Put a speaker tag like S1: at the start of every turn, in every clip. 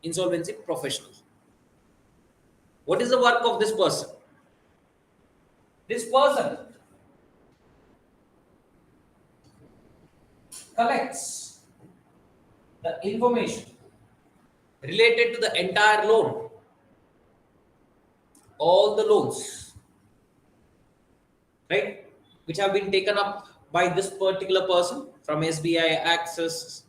S1: insolvency professional. What is the work of this person? This person collects the information related to the entire loan, all the loans, right, which have been taken up by this particular person from SBI, Access.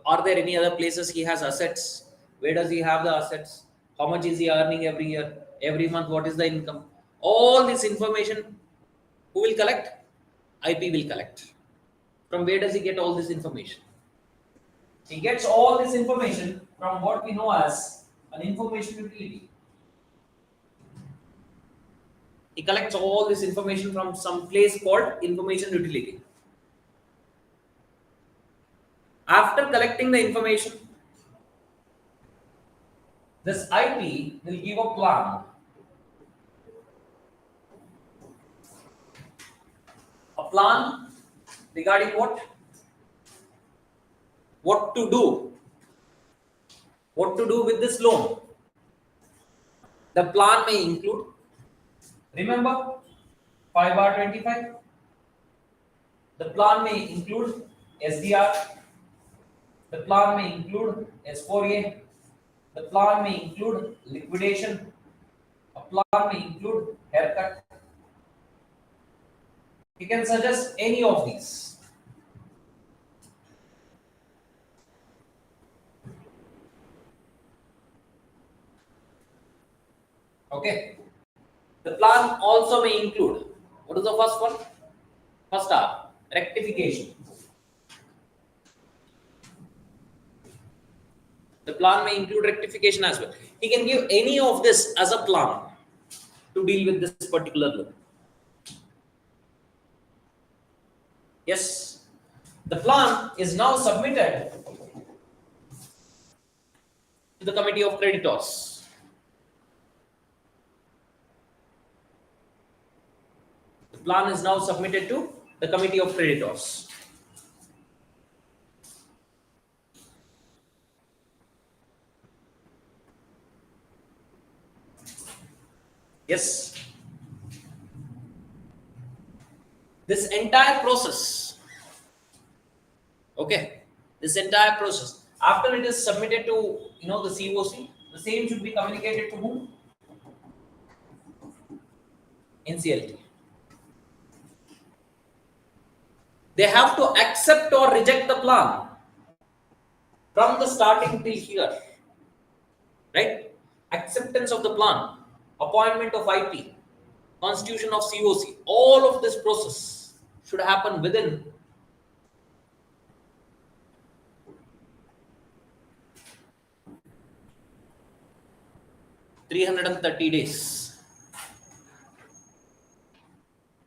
S1: Are there any other places he has assets? Where does he have the assets? How much is he earning every year? Every month, what is the income? All this information, who will collect? IP will collect. From where does he get all this information? He gets all this information from what we know as an information utility. He collects all this information from some place called information utility. After collecting the information, this IP will give a plan. A plan regarding what? What to do? What to do with this loan? The plan may include, remember, 5/25. The plan may include SDR. The plan may include S4A. The plan may include liquidation. A plan may include haircut. You can suggest any of these. Okay. The plan also may include, what is the first one? First R, rectification. The plan may include rectification as well. He can give any of this as a plan to deal with this particular loan. Yes, the plan is now submitted to the committee of creditors. The plan is now submitted to the committee of creditors. Yes. This entire process, okay, this entire process, after it is submitted to the COC, the same should be communicated to whom? NCLT. They have to accept or reject the plan from the starting till here, right? Acceptance of the plan, appointment of IP, constitution of COC, all of this process should happen within 330 days.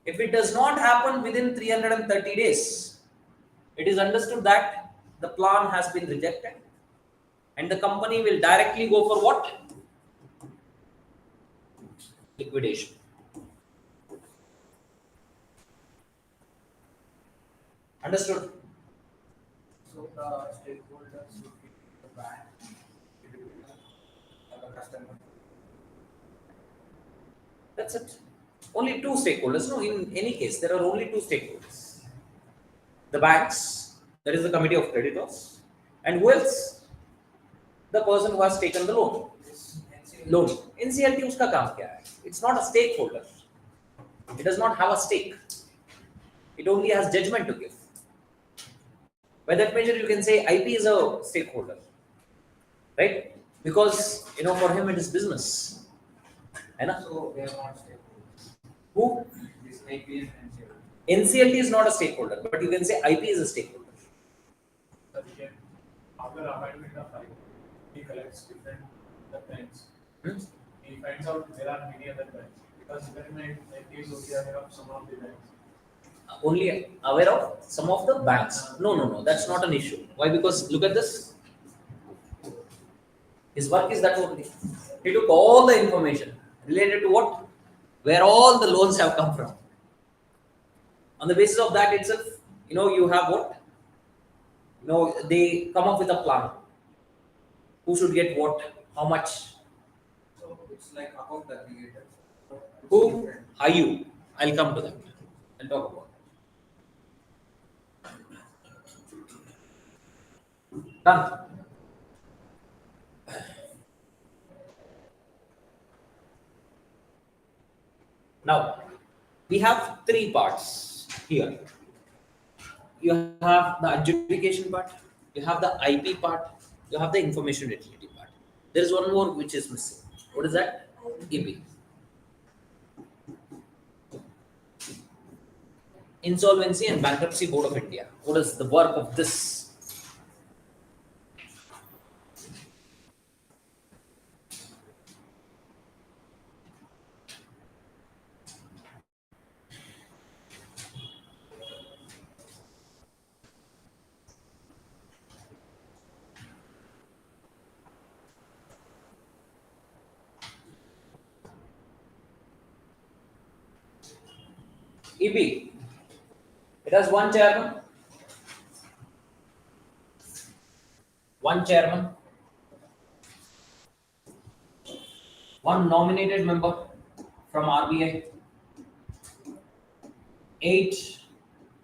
S1: If it does not happen within 330 days, it is understood that the plan has been rejected and the company will directly go for what? Liquidation. Understood?
S2: So the stakeholders should be the bank, the customer.
S1: That's it. Only two stakeholders. No, in any case, there are only two stakeholders. The banks, that is the committee of creditors, and who else? The person who has taken the loan. Loan. NCLT uska kaam kya hai? It's not a stakeholder. It does not have a stake. It only has judgment to give. By that measure, you can say IP is a stakeholder, right? Because for him it is business.
S2: So they are not stakeholders.
S1: Who?
S2: This IP is NCLT.
S1: NCLT is not a stakeholder, but you can say IP is a stakeholder.
S3: After appointment of IP, he collects different banks.
S1: Hmm?
S3: He finds out there are many other banks because when he is only aware of some of the banks.
S1: Only aware of some of the banks. No. That's not an issue. Why? Because look at this. His work is that only. He took all the information related to what? Where all the loans have come from. On the basis of that itself, you have what? They come up with a plan. Who should get what? How much?
S2: So it's like account aggregator. It's
S1: Who?
S2: different.
S1: Are you? I'll come to that. I'll talk about it. Done. Now, we have three parts here. You have the adjudication part, you have the IP part, you have the information utility part. There is one more which is missing. What is that? EP. Insolvency and Bankruptcy Board of India. What is the work of this? EB. It has one chairman, one nominated member from RBI, 8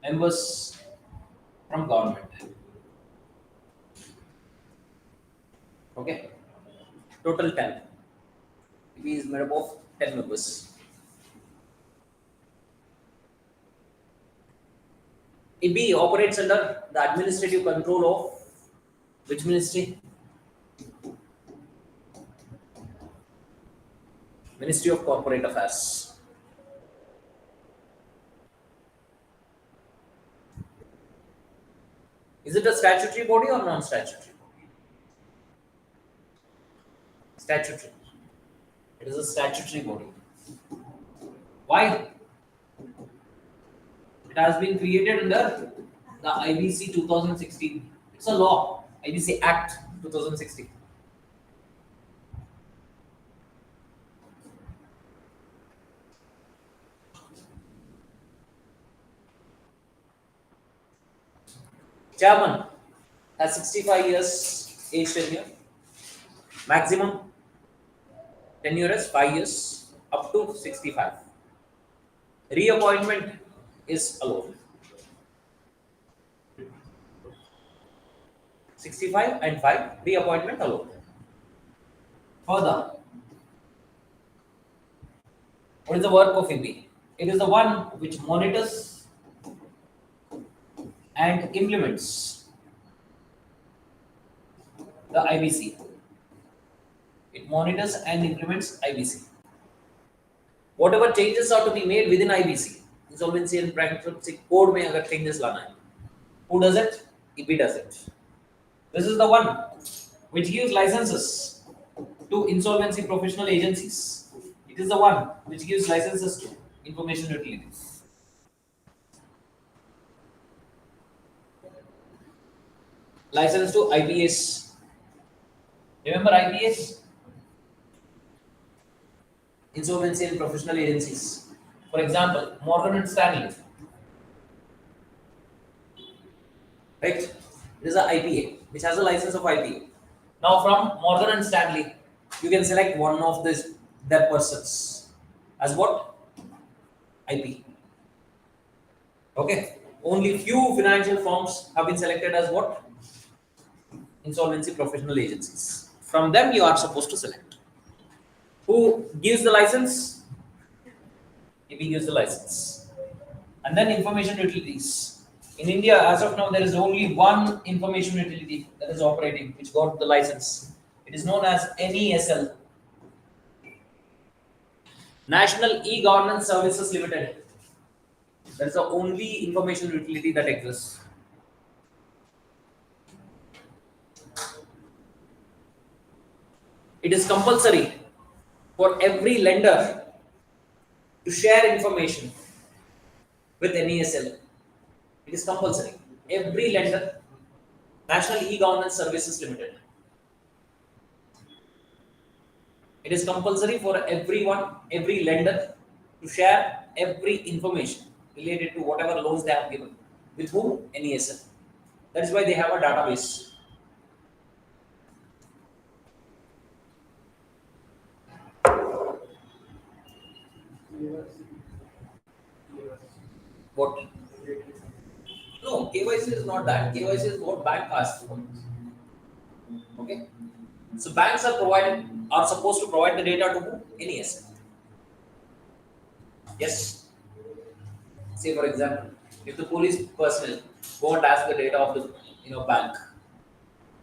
S1: members from government. Okay, total 10. EB is made up of 10 members. EB operates under the administrative control of which ministry? Ministry of Corporate Affairs. Is it a statutory body or non-statutory body? Statutory. It is a statutory body. Why? It has been created under the IBC 2016. It's a law. IBC Act 2016. Chairman has 65 years age tenure. Maximum tenure is 5 years up to 65. Reappointment is allowed. 65 and 5 reappointment allowed. Further, what is the work of EB? It is the one which monitors and implements the IBC. It monitors and implements IBC. Whatever changes are to be made within IBC, insolvency and bankruptcy code में अगर changes लाना है, who does it? EB does it. This is the one which gives licenses to insolvency professional agencies. It is the one which gives licenses to information utilities. License to IPS. Remember IPS? Insolvency and professional agencies. For example, Morgan and Stanley. Right? It is a IPA which has a license of IPA. Now from Morgan and Stanley, you can select one of their persons as what? IP. Okay. Only few financial firms have been selected as what? Insolvency professional agencies. From them you are supposed to select. Who gives the license? IP gives the license. And then information utilities. In India, as of now, there is only one information utility that is operating, which got the license. It is known as NESL. National E-Governance Services Limited. That is the only information utility that exists. It is compulsory for every lender to share information with NESL. It is compulsory. Every lender, National E-Governance Services Limited. It is compulsory for everyone, every lender to share every information related to whatever loans they have given. With whom? NESL. That is why they have a database. What? No, KYC is not that. KYC is what bank asks for. Okay. So banks are supposed to provide the data to who? Any asset. Yes. Say for example, if the police personnel go and ask the data of the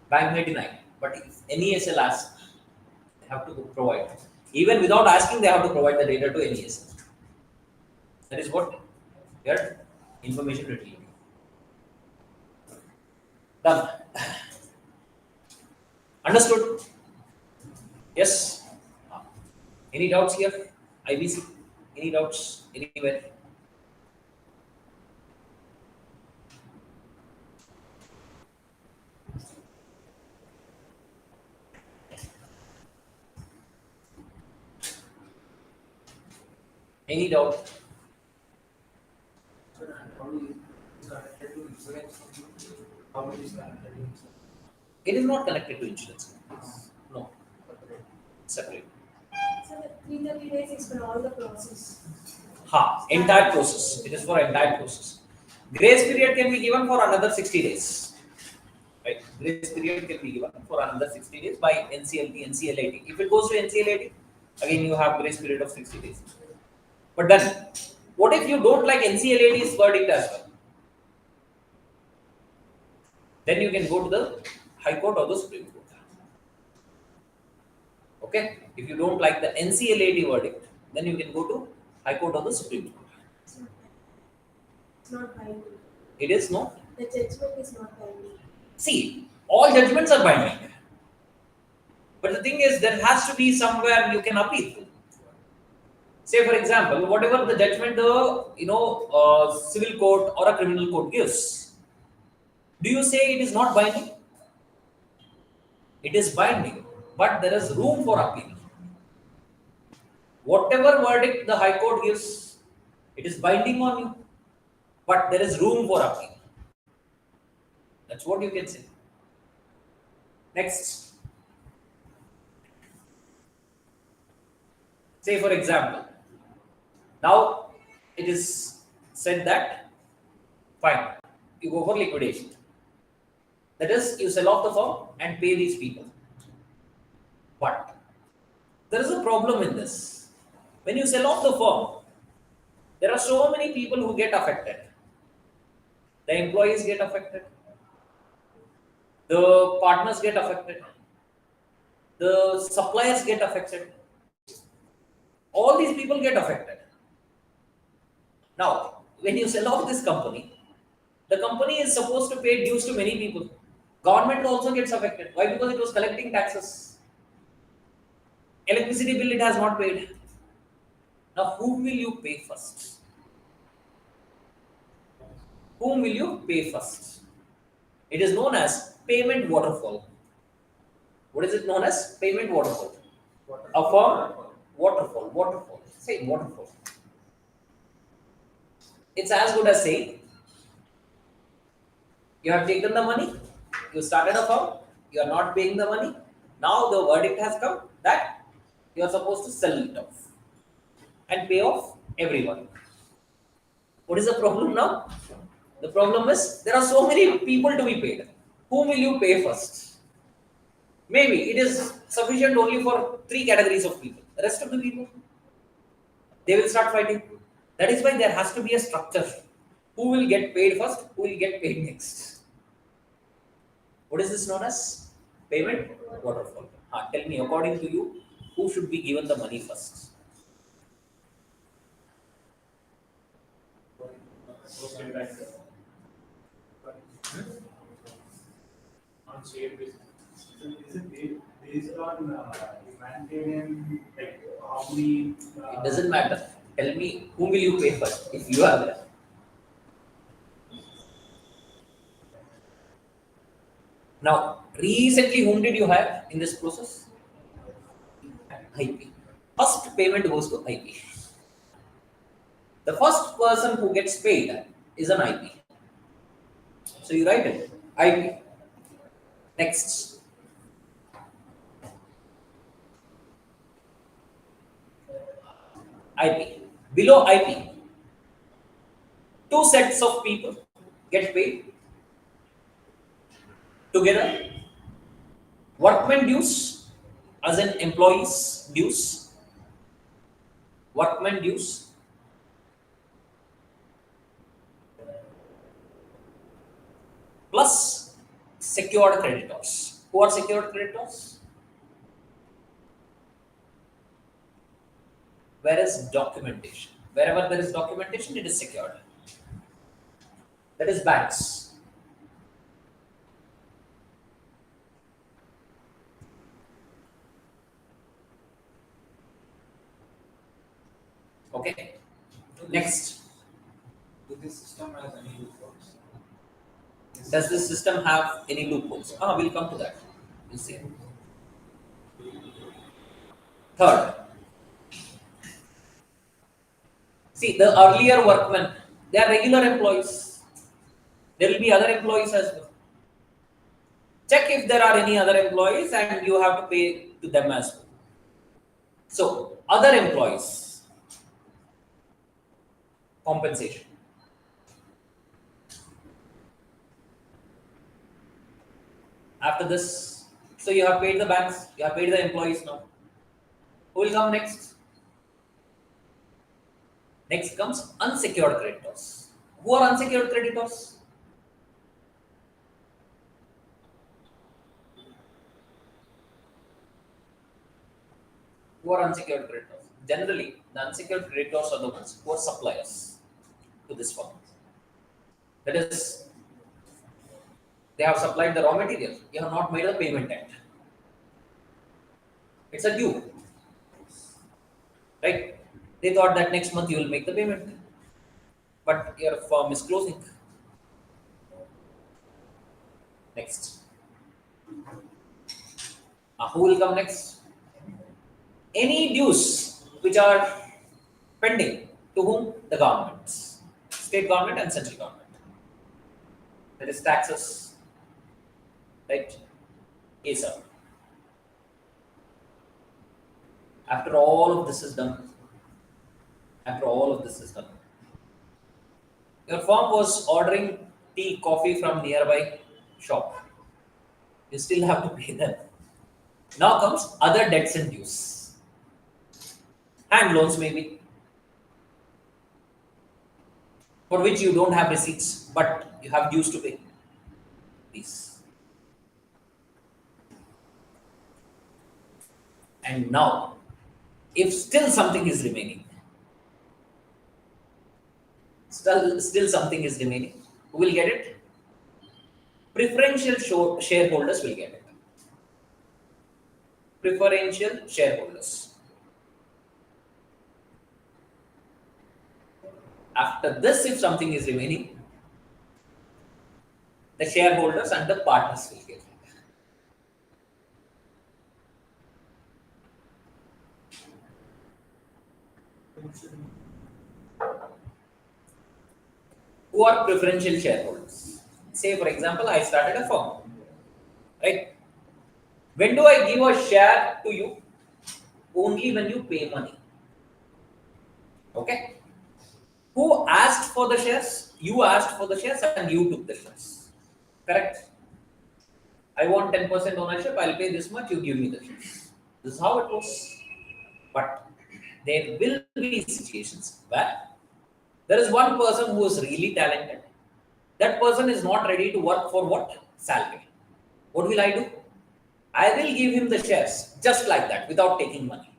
S1: bank may deny. But if any SL asks, they have to provide. Even without asking, they have to provide the data to any SL. That is what their information retrieval. Done. Understood? Yes. Any doubts here? IBC? Any doubts anywhere? Any doubt?
S2: How it is connected to insurance?
S1: It is not connected to insurance companies. No, separate.
S4: So the 330 days is for all the process.
S1: Entire process. It is for entire process. Grace period can be given for another 60 days. Right? Grace period can be given for another 60 days by NCLT, NCLAT. If it goes to NCLAT, again you have grace period of 60 days. But then, what if you don't like NCLAT's verdict as well? Then you can go to the High Court or the Supreme Court. Okay? If you don't like the NCLAT verdict, then you can go to High Court or the Supreme Court.
S4: It's not binding.
S1: It is not.
S4: The judgment is not binding.
S1: See, all judgments are binding. But the thing is, there has to be somewhere you can appeal. Say, for example, whatever the judgment the civil court or a criminal court gives, do you say it is not binding? It is binding, but there is room for appeal. Whatever verdict the High Court gives, it is binding on you, but there is room for appeal. That's what you can say. Next. Say, for example, now it is said that, fine, you go for liquidation. That is, you sell off the firm and pay these people. But there is a problem in this. When you sell off the firm, there are so many people who get affected. The employees get affected. The partners get affected. The suppliers get affected. All these people get affected. Now, when you sell off this company, the company is supposed to pay dues to many people. Government also gets affected. Why? Because it was collecting taxes. Electricity bill it has not paid. Now, whom will you pay first? Whom will you pay first? It is known as payment waterfall. What is it known as? Payment waterfall. A firm waterfall. Say waterfall. It's as good as saying you have taken the money, you started a firm, you are not paying the money. Now the verdict has come that you are supposed to sell it off and pay off everyone. What is the problem now? The problem is there are so many people to be paid. Whom will you pay first? Maybe it is sufficient only for 3 categories of people. The rest of the people, they will start fighting. That is why there has to be a structure. Who will get paid first? Who will get paid next? What is this known as? Payment waterfall. Tell me, according to you, who should be given the money first?
S3: Okay, right. On share basis.
S2: So is it based on humanitarian, like how many?
S1: It doesn't matter. Tell me, whom will you pay first if you are there? Now, recently, whom did you hire in this process? IP. First payment goes to IP. The first person who gets paid is an IP. So you write it, IP. Next. IP. Below IP, two sets of people get paid together. Workmen dues, as in employees dues, workmen dues, plus secured creditors. Who are secured creditors? Where is documentation? Wherever there is documentation, it is secured. That is banks. Okay. Next.
S3: Do this system has any loopholes?
S1: Does this system have any loopholes? We'll come to that. We'll see. Third, see the earlier workmen, they are regular employees. There will be other employees as well. Check if there are any other employees and you have to pay to them as well. So, other employees, compensation. After this, so you have paid the banks, you have paid the employees now. Who will come next? Next comes unsecured creditors. Who are unsecured creditors? Who are unsecured creditors? Generally, the unsecured creditors are the ones who are suppliers to this firm. That is, they have supplied the raw material. You have not made the payment yet. It's a due, right? They thought that next month you will make the payment, but your firm is closing. Next, who will come next? Any dues which are pending to whom? The governments, state government and central government. That is taxes, right? Yes, sir. After all of this is done, your firm was ordering tea, coffee from nearby shop. You still have to pay them. Now comes other debts and dues. Hand loans maybe, for which you don't have receipts, but you have dues to pay. These. And now, if still something is remaining, still something is remaining, who will get it? Preferential shareholders will get it. Preferential shareholders. After this, if something is remaining, the shareholders and the partners will get it. Who are preferential shareholders? Say, for example, I started a firm, right? When do I give a share to you? Only when you pay money. Okay? Who asked for the shares? You asked for the shares and you took the shares. Correct? I want 10% ownership, I'll pay this much, you give me the shares. This is how it was. But there will be situations where there is one person who is really talented. That person is not ready to work for what? Salary. What will I do? I will give him the shares just like that without taking money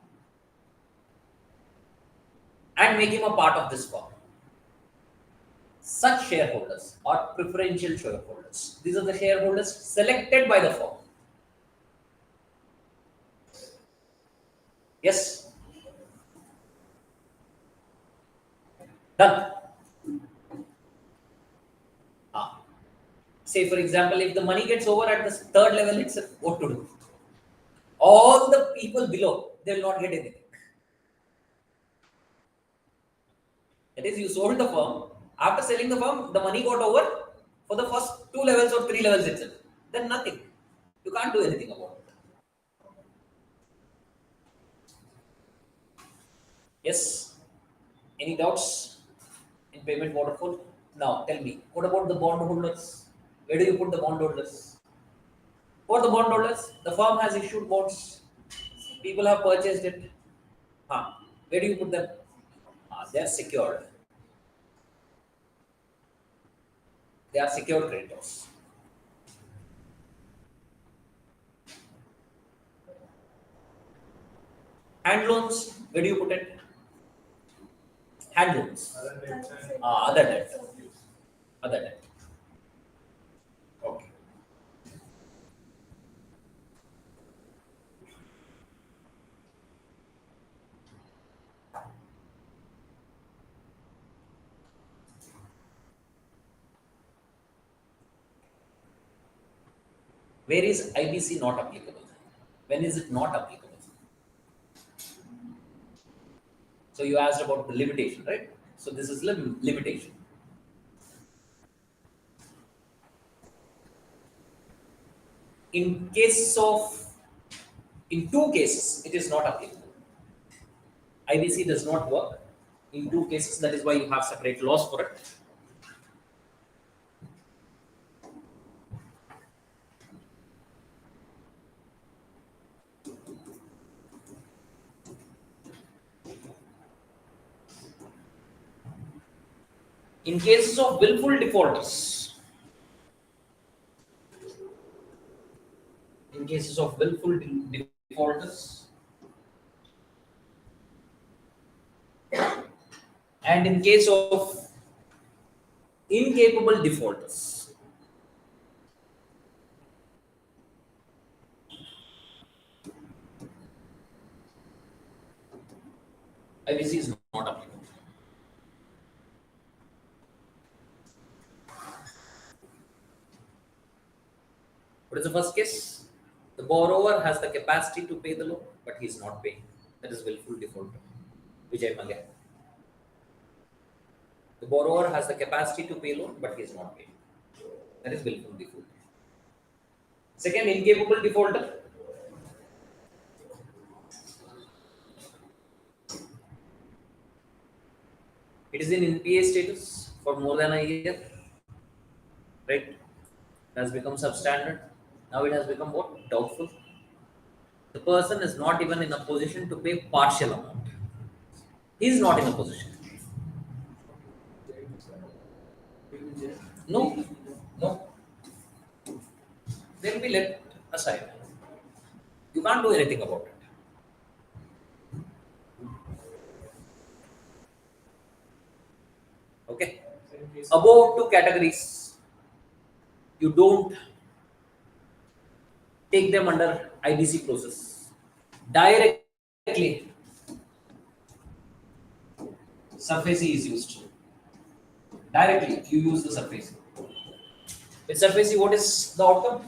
S1: and make him a part of this firm. Such shareholders are preferential shareholders. These are the shareholders selected by the firm. Yes? Done. Say, for example, if the money gets over at the third level itself, what to do? All the people below, they will not get anything. That is, you sold the firm. After selling the firm, the money got over for the first 2 levels or 3 levels itself. Then nothing. You can't do anything about it. Yes. Any doubts in payment waterfall? Now tell me, what about the bondholders? Where do you put the bondholders? For the bondholders, the firm has issued bonds, people have purchased it. Where do you put them? They are secured. They are secured creditors. Hand loans, where do you put it? Hand loans.
S3: Other than
S1: Other debt. Other debt. Okay. Where is IBC not applicable? When is it not applicable? So you asked about the limitation, right? So this is limitation. In two cases, it is not applicable. IBC does not work in two cases. That is why you have separate laws for it. In cases of willful defaulters, and in case of incapable defaulters, IBC is not applicable. What is the first case? The borrower has the capacity to pay the loan, but he is not paying. That is willful defaulter. Vijay Mallya. The borrower has the capacity to pay loan, but he is not paying. That is willful defaulter. Second, incapable defaulter. It is in NPA status for more than a year, right? It has become substandard. Now it has become what? Doubtful. The person is not even in a position to pay partial amount. He is not in a position. No, no. They will be let aside. You can't do anything about it. Okay. Above two categories, you don't take them under IBC process. Directly, surface is used. Directly, you use the surface. With surface, what is the outcome?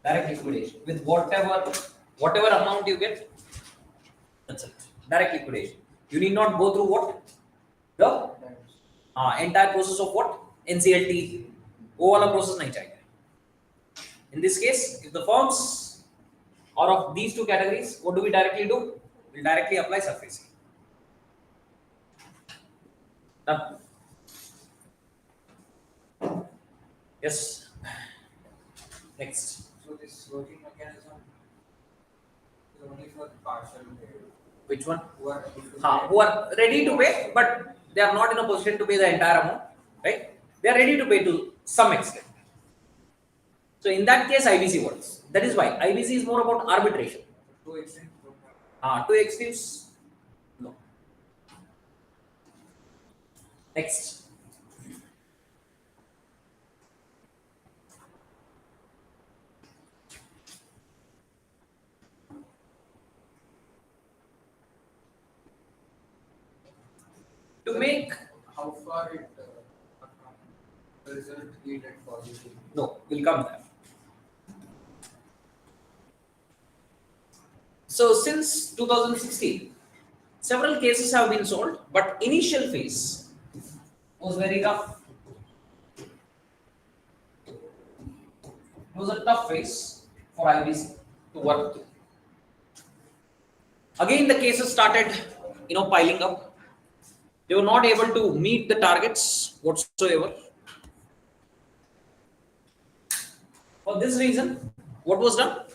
S1: Direct liquidation. With whatever amount you get, that's it. Direct liquidation. You need not go through what? The entire process of what? NCLT. वो वाला process नहीं चाहिए. In this case, if the firms are of these two categories, what do we directly do? We'll directly apply surfacing. Done. Yes. Next.
S5: So this working mechanism is only for partial pay.
S1: Which one?
S5: Who are able to
S1: Who are ready to pay, but they are not in a position to pay the entire amount, right? They are ready to pay to some extent. So in that case, IBC works. That is why IBC is more about arbitration.
S5: to extent don't have.
S1: Two extremes, no. Next. To make
S5: How far it the result yielded positive.
S1: no, we'll come there. So since 2016, several cases have been solved, but initial phase was very tough. It was a tough phase for IBC to work through. Again, the cases started piling up. They were not able to meet the targets whatsoever. For this reason, what was done?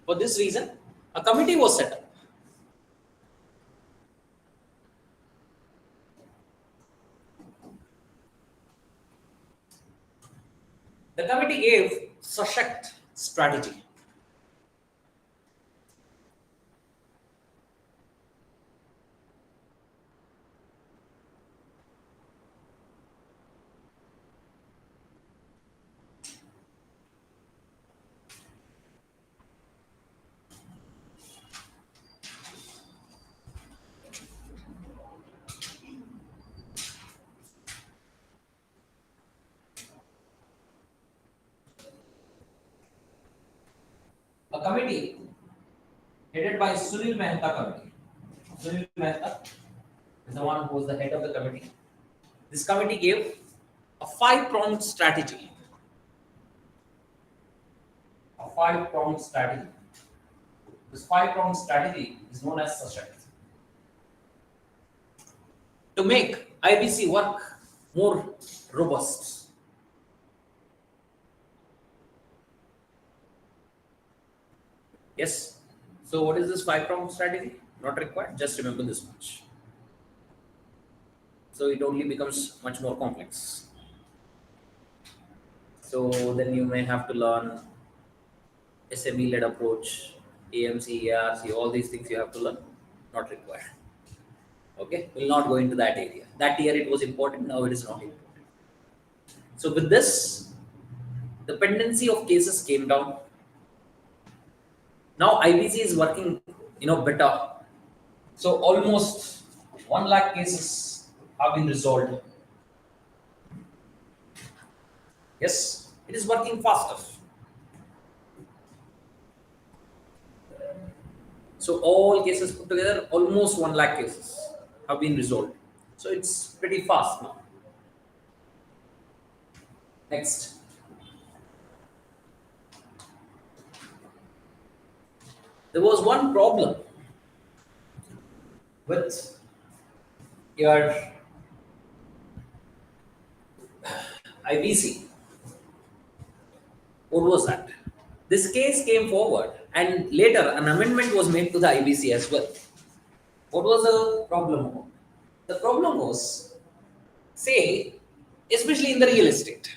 S1: For this reason, a committee was set up. The committee gave Sashakt strategy. A committee headed by Sunil Mehta committee. Sunil Mehta is the one who was the head of the committee. This committee gave a 5-pronged strategy. A 5-pronged strategy. This 5-pronged strategy is known as Sashakt. To make IBC work more robust. Yes. So what is this 5-pronged strategy? Not required. Just remember this much. So it only becomes much more complex. So then you may have to learn SME-led approach, AMC, ARC, all these things you have to learn. Not required. Okay, we'll not go into that area. That year it was important, now it is not important. So with this, the pendency of cases came down. Now IBC is working, better. So almost 1 lakh cases have been resolved. Yes, it is working faster. So all cases put together, almost 1 lakh cases have been resolved. So it's pretty fast now. Next. There was one problem with your IBC. What was that? This case came forward and later an amendment was made to the IBC as well. What was the problem? The problem was, say, especially in the real estate,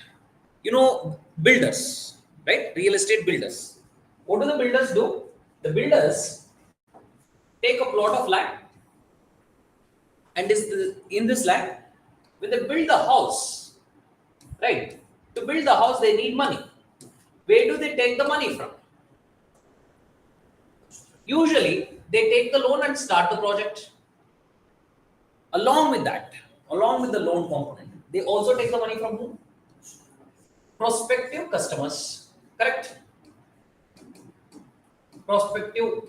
S1: builders, right? Real estate builders. What do the builders do? The builders take a plot of land, and in this land, when they build the house, right? To build the house, they need money. Where do they take the money from? Usually, they take the loan and start the project. Along with that, along with the loan component, they also take the money from whom? Prospective customers, correct? Prospective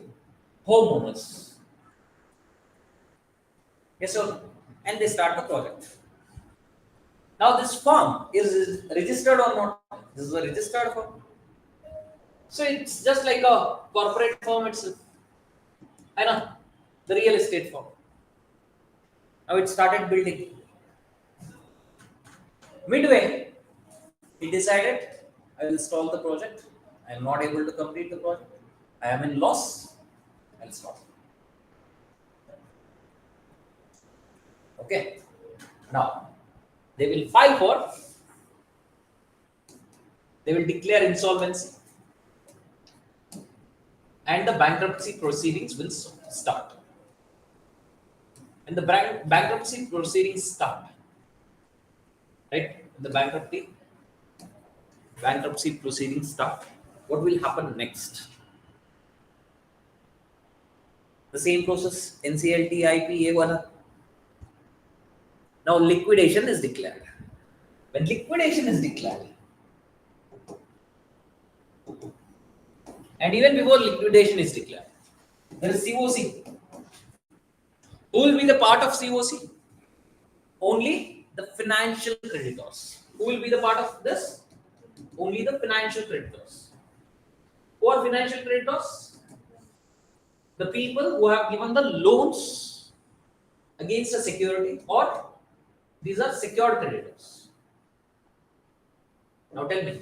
S1: homeowners. Yes, sir. And they start the project. Now, this firm is registered or not? This is a registered firm. So it's just like a corporate firm itself. I know, the real estate firm. Now it started building. Midway, he decided, I will stall the project. I am not able to complete the project. I am in loss. I will stop. Okay. Now, they will file for, they will declare insolvency, and the bankruptcy proceedings will start. And the bankruptcy proceedings start, right? The bankruptcy proceedings start. What will happen next? The same process, NCLT, IP, A1. Now liquidation is declared. When liquidation is declared, and even before liquidation is declared, there is COC. Who will be the part of COC? Only the financial creditors. Who will be the part of this? Only the financial creditors. Who are financial creditors? The people who have given the loans against a security, or these are secured creditors. Now tell me,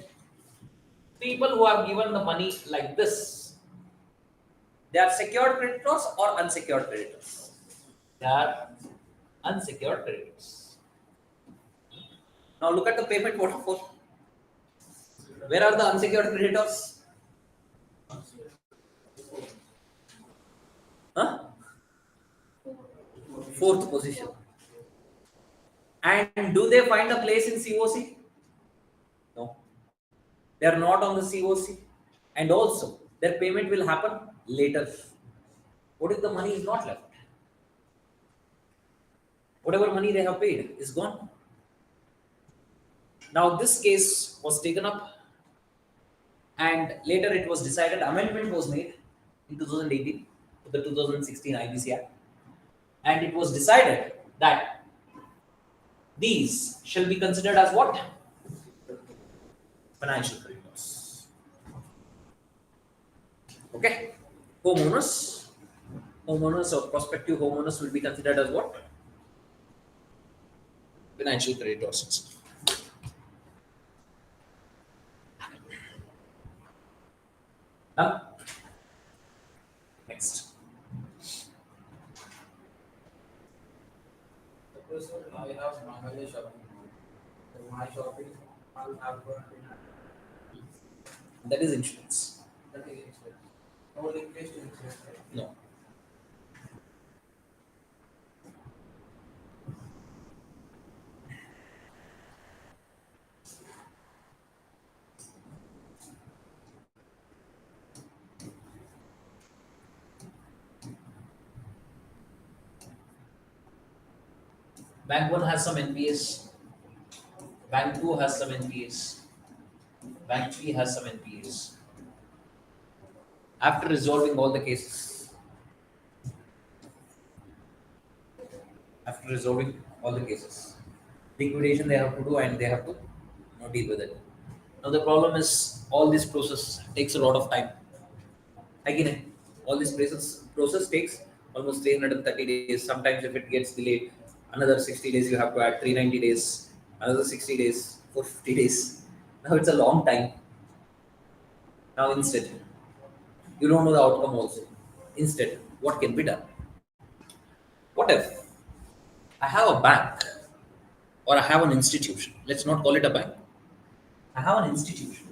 S1: people who have given the money like this, they are secured creditors or unsecured creditors? They are unsecured creditors. Now look at the payment waterfall. Where are the unsecured creditors? Huh? Fourth position. And do they find a place in COC? No. They are not on the COC. And also, their payment will happen later. What if the money is not left? Whatever money they have paid is gone. Now, this case was taken up, and later it was decided, amendment was made in 2018 to the 2016 IBC Act, and it was decided that these shall be considered as what? Financial creditors. Okay? Homeowners or prospective homeowners will be considered as what? Financial creditors. Now, next.
S5: Suppose I have normally shopping mall. So my shopping mall have got
S1: That is insurance.
S5: that is insurance. No linkage to insurance. Right?
S1: No. Bank 1 has some NPAs. Bank 2 has some NPAs. Bank 3 has some NPAs. After resolving all the cases, liquidation they have to do, and they have to deal with it. Now the problem is, all this process takes a lot of time. Again, all this process takes almost 330 days. Sometimes if it gets delayed, another 60 days you have to add, 390 days, another 60 days, 450 days. Now it's a long time. Now instead, you don't know the outcome also. Instead, what can be done? What if I have a bank or I have an institution? Let's not call it a bank. I have an institution.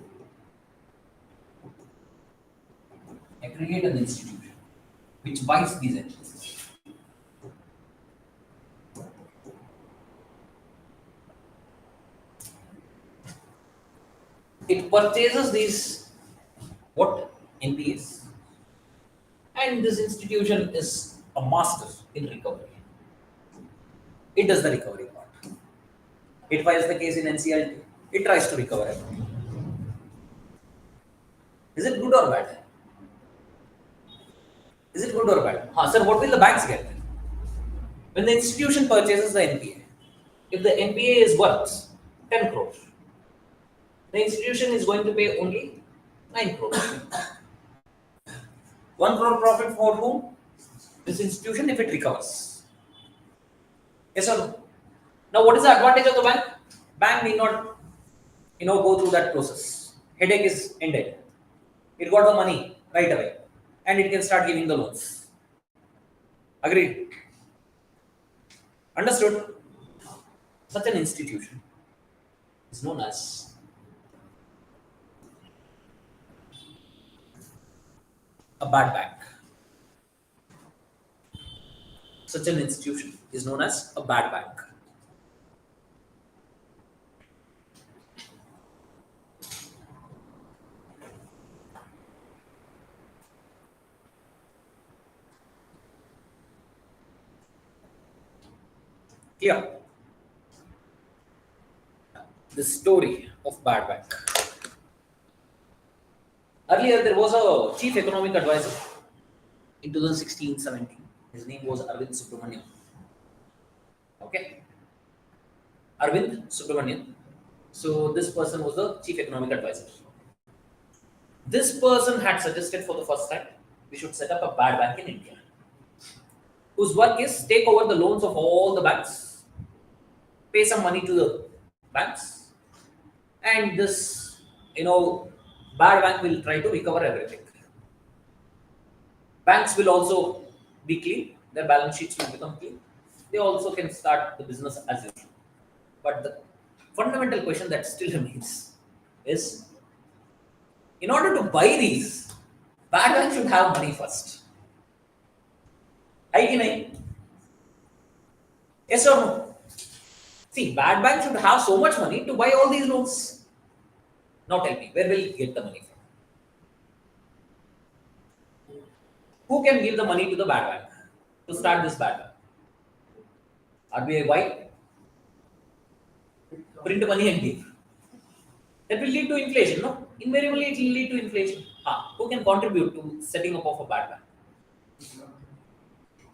S1: I create an institution which buys these entities. It purchases these what? NPAs. And this institution is a master in recovery. It does the recovery part. It files the case in NCLT. It tries to recover everything. Is it good or bad? Is it good or bad? Sir, what will the banks get? When the institution purchases the NPA, if the NPA is worth 10 crores, the institution is going to pay only 9 crores. 1 crore profit for whom? This institution, if it recovers. Yes or no? Now, what is the advantage of the bank? Bank need not, go through that process. Headache is ended. It got the money right away, and it can start giving the loans. Agreed? Understood? Such an institution is known as a bad bank. Such an institution is known as a bad bank. Clear? The story of bad bank. Earlier, there was a chief economic advisor in 2016-17. His name was Arvind Subramanian. Okay? Arvind Subramanian. So, this person was the chief economic advisor. This person had suggested for the first time we should set up a bad bank in India. whose work is take over the loans of all the banks, pay some money to the banks, and this, bad bank will try to recover everything. Banks will also be clean, their balance sheets will become clean. They also can start the business as usual. But the fundamental question that still remains is, in order to buy these, bad banks should have money first. I Yes or no? See, bad bank should have so much money to buy all these loans. Now tell me, where will he get the money from? Who can give the money to the bad bank to start this bad bank? RBI buy, print money and give. That will lead to inflation, no? Invariably, it will lead to inflation. Who can contribute to setting up of a bad bank?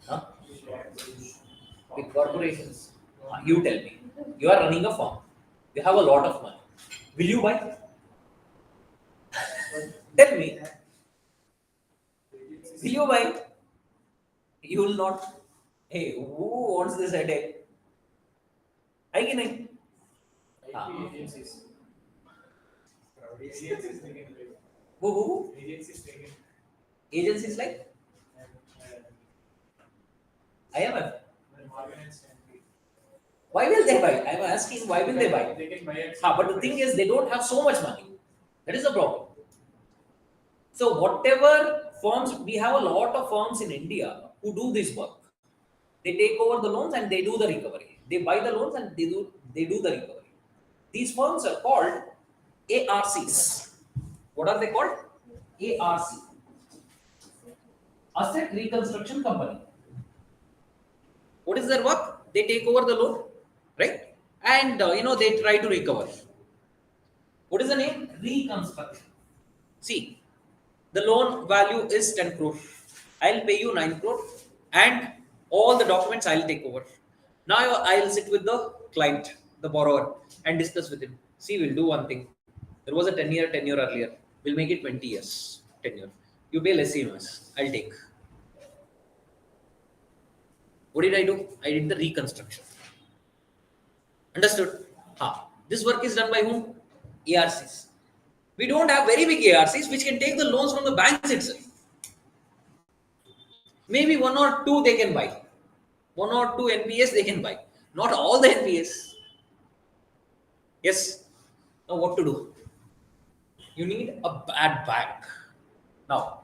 S1: Huh? With corporations. You tell me. You are running a firm. You have a lot of money. Will you buy? Tell me. Will you buy? You will not. Hey, who wants this headache? I can.
S3: IT agencies. Agencies taken away.
S1: Who?
S3: Agencies taken.
S1: Agencies like IMF.
S3: Organized and
S1: Why will they buy? I am asking, why will they buy?
S3: they can buy it.
S1: But the thing is, they don't have so much money. That is the problem. So whatever firms, we have a lot of firms in India who do this work. They take over the loans and they do the recovery. They buy the loans and they do the recovery. These firms are called ARCs. What are they called? ARC. Asset Reconstruction Company. What is their work? They take over the loan, right? And they try to recover. What is the name? Reconstruction. See, the loan value is 10 crore. I'll pay you 9 crore and all the documents I'll take over. Now I'll sit with the client, the borrower, and discuss with him. See, we'll do one thing. There was a 10-year tenure earlier. We'll make it 20 years tenure. You pay less EMIs. I'll take. What did I do? I did the reconstruction. Understood? This work is done by whom? ARCs. We don't have very big ARCs which can take the loans from the banks itself. Maybe one or two they can buy. One or two NPS they can buy. Not all the NPS. Yes. Now what to do? You need a bad bank. Now,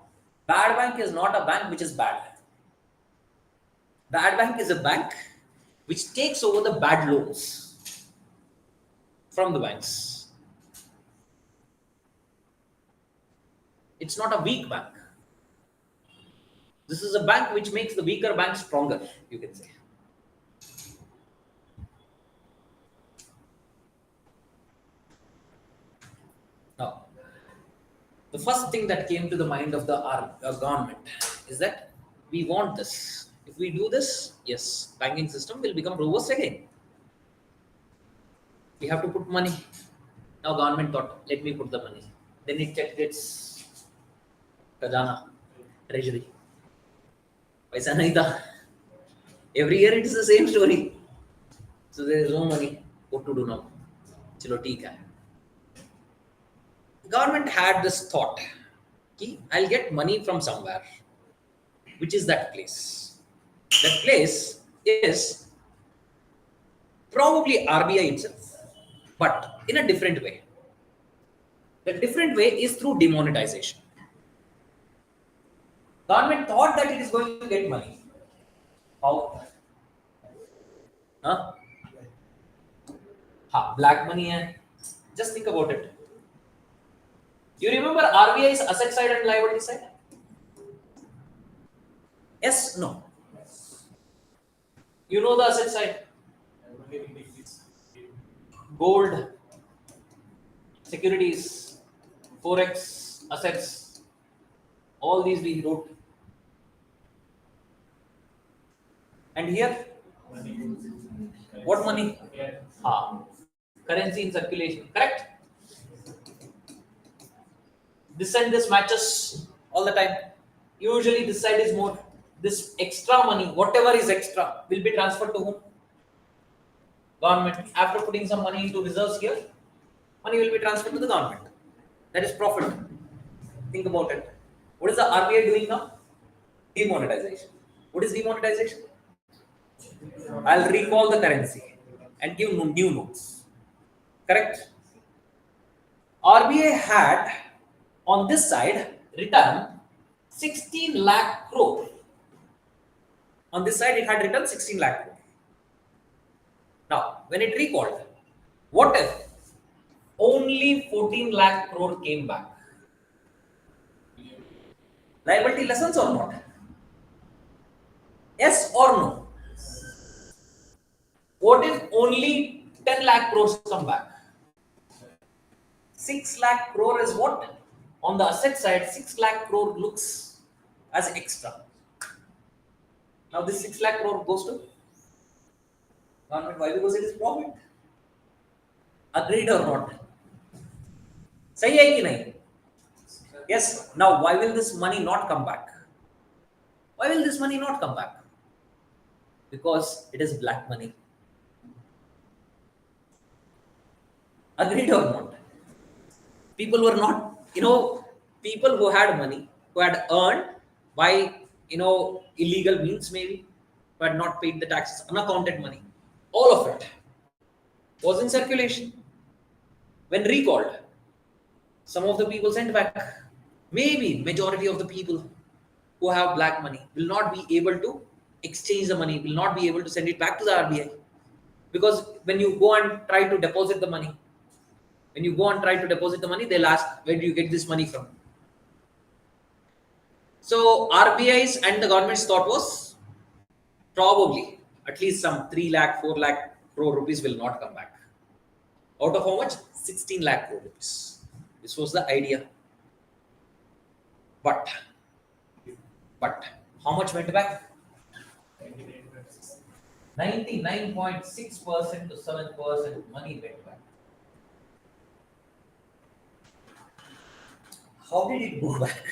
S1: bad bank is not a bank which is bad. Bad bank is a bank which takes over the bad loans from the banks. It's not a weak bank. This is a bank which makes the weaker bank stronger, you can say. Now, the first thing that came to the mind of our government is that we want this. If we do this, yes, banking system will become robust again. We have to put money. Now government thought, let me put the money. Then it checked its khajana, treasury. Paisa nahi tha. Every year it is the same story. So there is no money. What to do now? Chalo, theek hai. The government had this thought, ki I'll get money from somewhere. Which is that place? That place is probably RBI itself, but in a different way. The different way is through demonetization. Government thought that it is going to get money. How? Black money hai. Just think about it. You remember RBI's asset side and liability side? Yes, no. You know the asset side. Gold, securities, forex, assets. All these we wrote. And here, what money? Currency in circulation. Correct? This and this matches all the time. Usually this side is more. this extra money, whatever is extra, will be transferred to whom? Government. After putting some money into reserves here, money will be transferred to the government. That is profit. Think about it. What is the RBI doing now? Demonetization. What is demonetization? I'll recall the currency and give new notes. Correct? RBI had on this side written 16 lakh crore. On this side, it had written 16 lakh crore. Now, when it recalled, what if only 14 lakh crore came back? Liability lessons or not? Yes or no? What if only 10 lakh crores come back? 6 lakh crore is what? On the asset side, 6 lakh crore looks as extra. Now this 6 lakh crore goes to government. Why? Because it is profit. Agreed or not? Sahi hai ki nahi? Yes. Now why will this money not come back? Why will this money not come back? Because it is black money. Agreed or not? People were not, people who had money, who had earned by, illegal means maybe, who had not paid the taxes, unaccounted money, all of it was in circulation. When recalled, some of the people sent back. Maybe majority of the people who have black money will not be able to exchange the money, will not be able to send it back to the RBI. Because when you go and try to deposit the money, they'll ask, where do you get this money from? So RBI's and the government's thought was probably at least some 3 lakh, 4 lakh crore rupees will not come back. Out of how much? 16 lakh crore rupees. This was the idea. But how much went back? 99.6% to 7% money went back. How did it go back?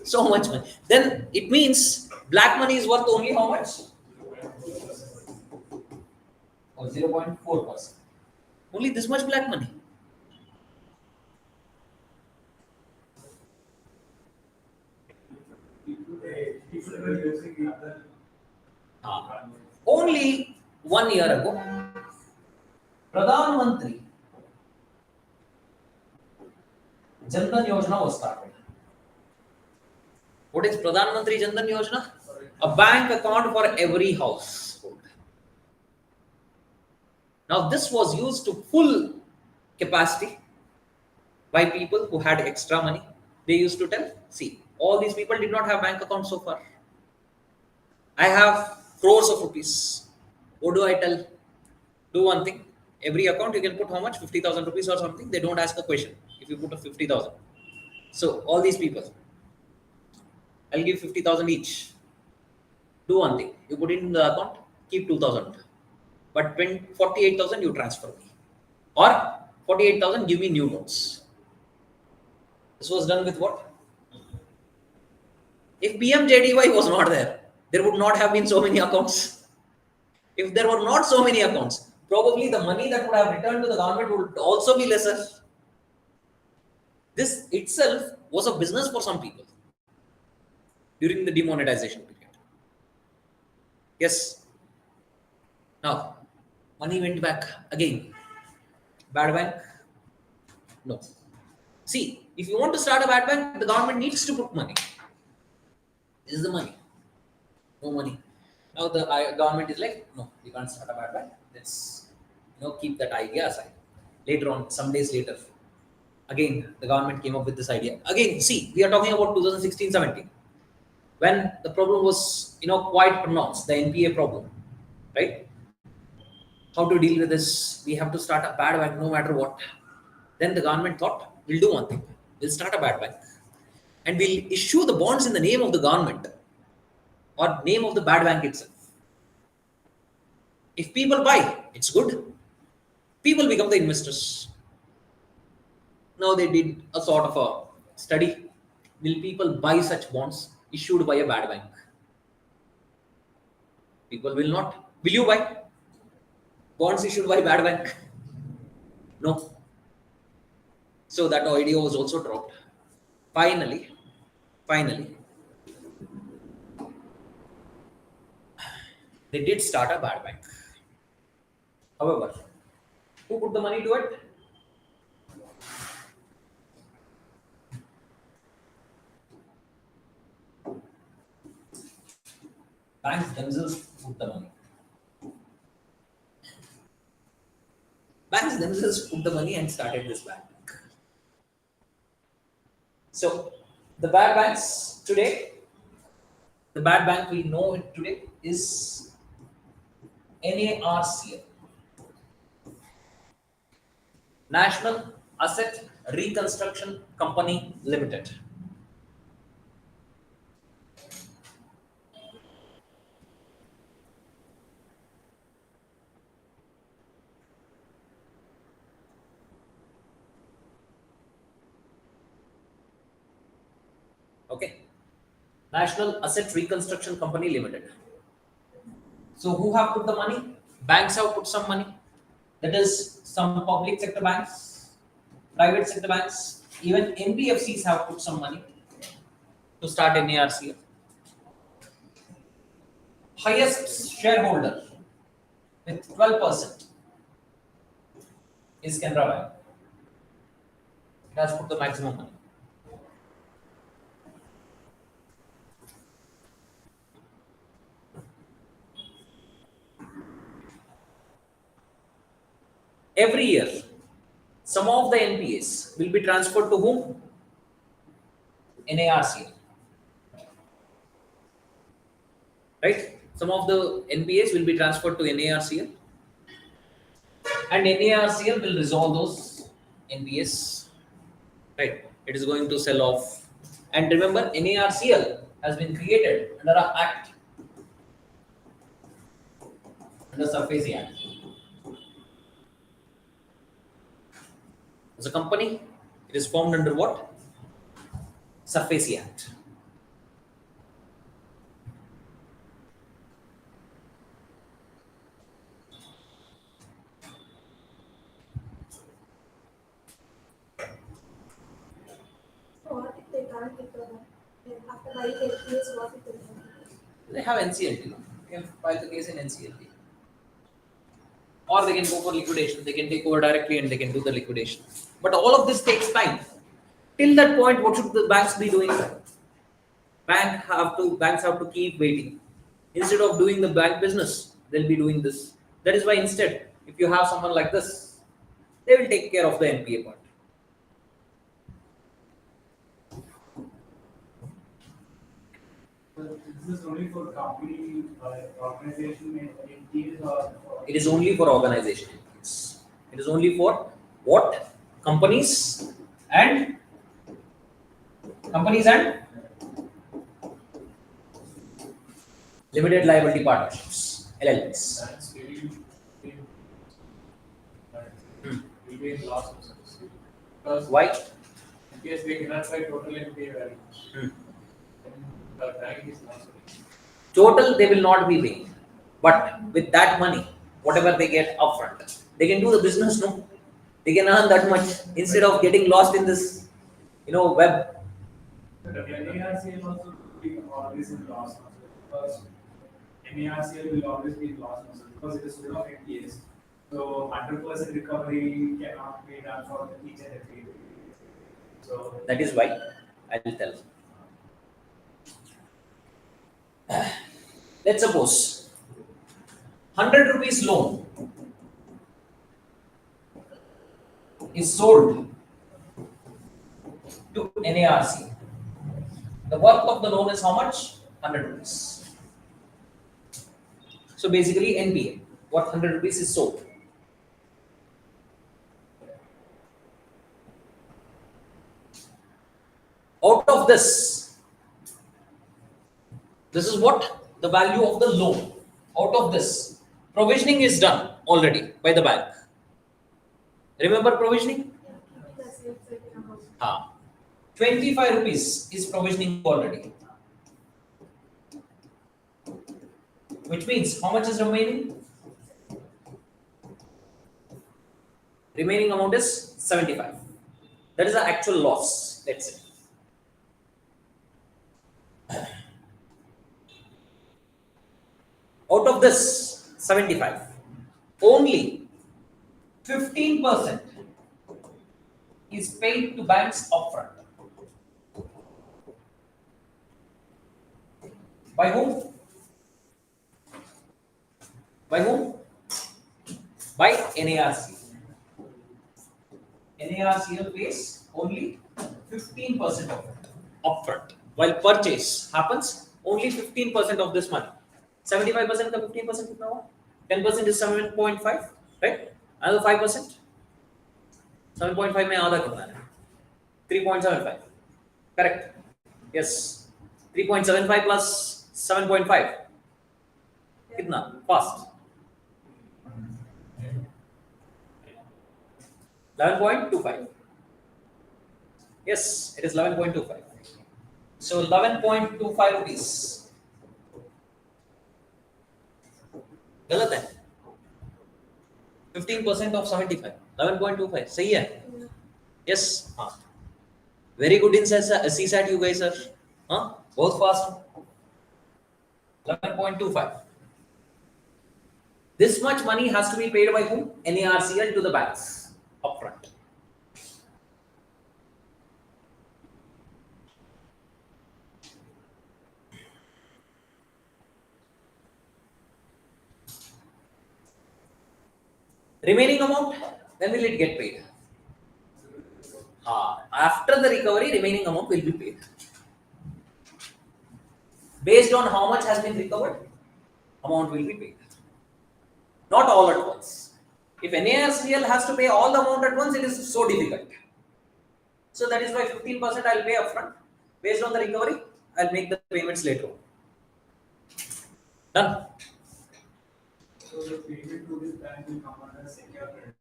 S1: So much money. Then it means black money is worth only how much? Or 0.4%. Only this much black money.
S2: People were using it.
S1: Only 1 year ago, Pradhan Mantri Jan Dhan Yojana was started. What is Pradhan Mantri Jan Dhan Yojana? A bank account for every household. Now this was used to full capacity by people who had extra money. They used to tell, see, all these people did not have bank accounts so far. I have crores of rupees. What do I tell? Do one thing. Every account you can put how much? 50,000 rupees or something. They don't ask a question. If you put a 50,000. So all these people, I'll give 50,000 each. Do one thing. You put it in the account, keep 2,000. But 48,000 you transfer me. Or 48,000 give me new notes. This was done with what? If PMJDY was not there, there would not have been so many accounts. If there were not so many accounts, probably the money that would have returned to the government would also be lesser. This itself was a business for some people during the demonetization period. Yes. Now, money went back again. Bad bank? No. See, if you want to start a bad bank, the government needs to put money. This is the money. No money. Now the government is like, no, you can't start a bad bank. Let's keep that idea aside. Later on, some days later, again the government came up with this idea. Again, see, we are talking about 2016-17, when the problem was quite pronounced, the NPA problem, right? How to deal with this? We have to start a bad bank no matter what. Then the government thought, we'll do one thing. We'll start a bad bank, and we'll issue the bonds in the name of the government or name of the bad bank itself. If people buy, it's good. People become the investors. Now they did a sort of a study. Will people buy such bonds issued by a bad bank? People will not. Will you buy bonds issued by bad bank? No. So that idea was also dropped. Finally, they did start a bad bank. However, who put the money to it? Banks themselves put the money. Banks themselves put the money and started this bad bank. So the bad banks today, the bad bank we know it today is NARCL, National Asset Reconstruction Company Limited. Okay, National Asset Reconstruction Company Limited. So who have put the money? Banks have put some money. That is some public sector banks, private sector banks, even NBFCs have put some money to start NARCL. Highest shareholder with 12% is Canara Bank. It has put the maximum money. Every year, some of the NPAs will be transferred to whom? NARCL. Right? Some of the NPAs will be transferred to NARCL, and NARCL will resolve those NPAs. Right? It is going to sell off. And remember, NARCL has been created under an act, under SARFAESI Act. As a company, it is formed under what? SARFAESI Act.
S4: So what if they can't recover? Then after buying LPS, what if they can't?
S1: They have NCLT. No? They can file the case in NCLT. Or they can go for liquidation. They can take over directly and they can do the liquidation. But all of this takes time. Till that point, what should the banks be doing? Banks have to keep waiting. Instead of doing the bank business, they'll be doing this. That is why instead, if you have someone like this, they will take care of the NPA part.
S2: This is only for company, organization, entities or?
S1: It is only for organization. It is only for what? Companies and limited liability partnerships, LLPs.
S3: That's really will be in loss of service. Because
S1: Why?
S3: in case they cannot buy total NPA value, then the bank is lost.
S1: Total they will not be paying, but with that money, whatever they get upfront, they can do the business. No, they can earn that much instead of getting lost in this, web.
S2: The NARCL also will be always in loss because NARCL will always be in loss because it is full of NPAs. So 100% recovery cannot be done for each and every. So
S1: That is why I will tell. Let's suppose 100 rupees loan is sold to NARC. The worth of the loan is how much? 100 rupees. So basically NPA, what 100 rupees is sold. Out of this is what? The value of the loan. Out of this, provisioning is done already by the bank. Remember provisioning?
S4: That's it, so it can go.
S1: 25 rupees is provisioning already. which means how much is remaining? Remaining amount is 75. That is the actual loss, let's say. Out of this 75, only 15% is paid to banks upfront. By whom? By whom? By NARCL. NARCL pays only 15% of it upfront. While purchase happens, only 15% of this money. 75% का 15% कितना हुआ? 10% is 7.5, right? Another 5%. 7.5 में आधा कितना है? 3.75. Correct. Yes. 3.75 plus 7.5. कितना? Fast. 11.25. Yes, it is 11.25. So 11.25 rupees. गलत है 15% of 75 11.25 सही है yes हाँ very good in CSAT you guys are हाँ बहुत fast 11.25 this much money has to be paid by whom? NARCL to the banks upfront. Remaining amount, when will it get paid? After the recovery, remaining amount will be paid. Based on how much has been recovered, amount will be paid. Not all at once. If NARCL has to pay all the amount at once, it is so difficult. So that is why 15% I will pay upfront. Based on the recovery, I will make the payments later on. Done.
S2: So the payment to this bank will come under secure credit.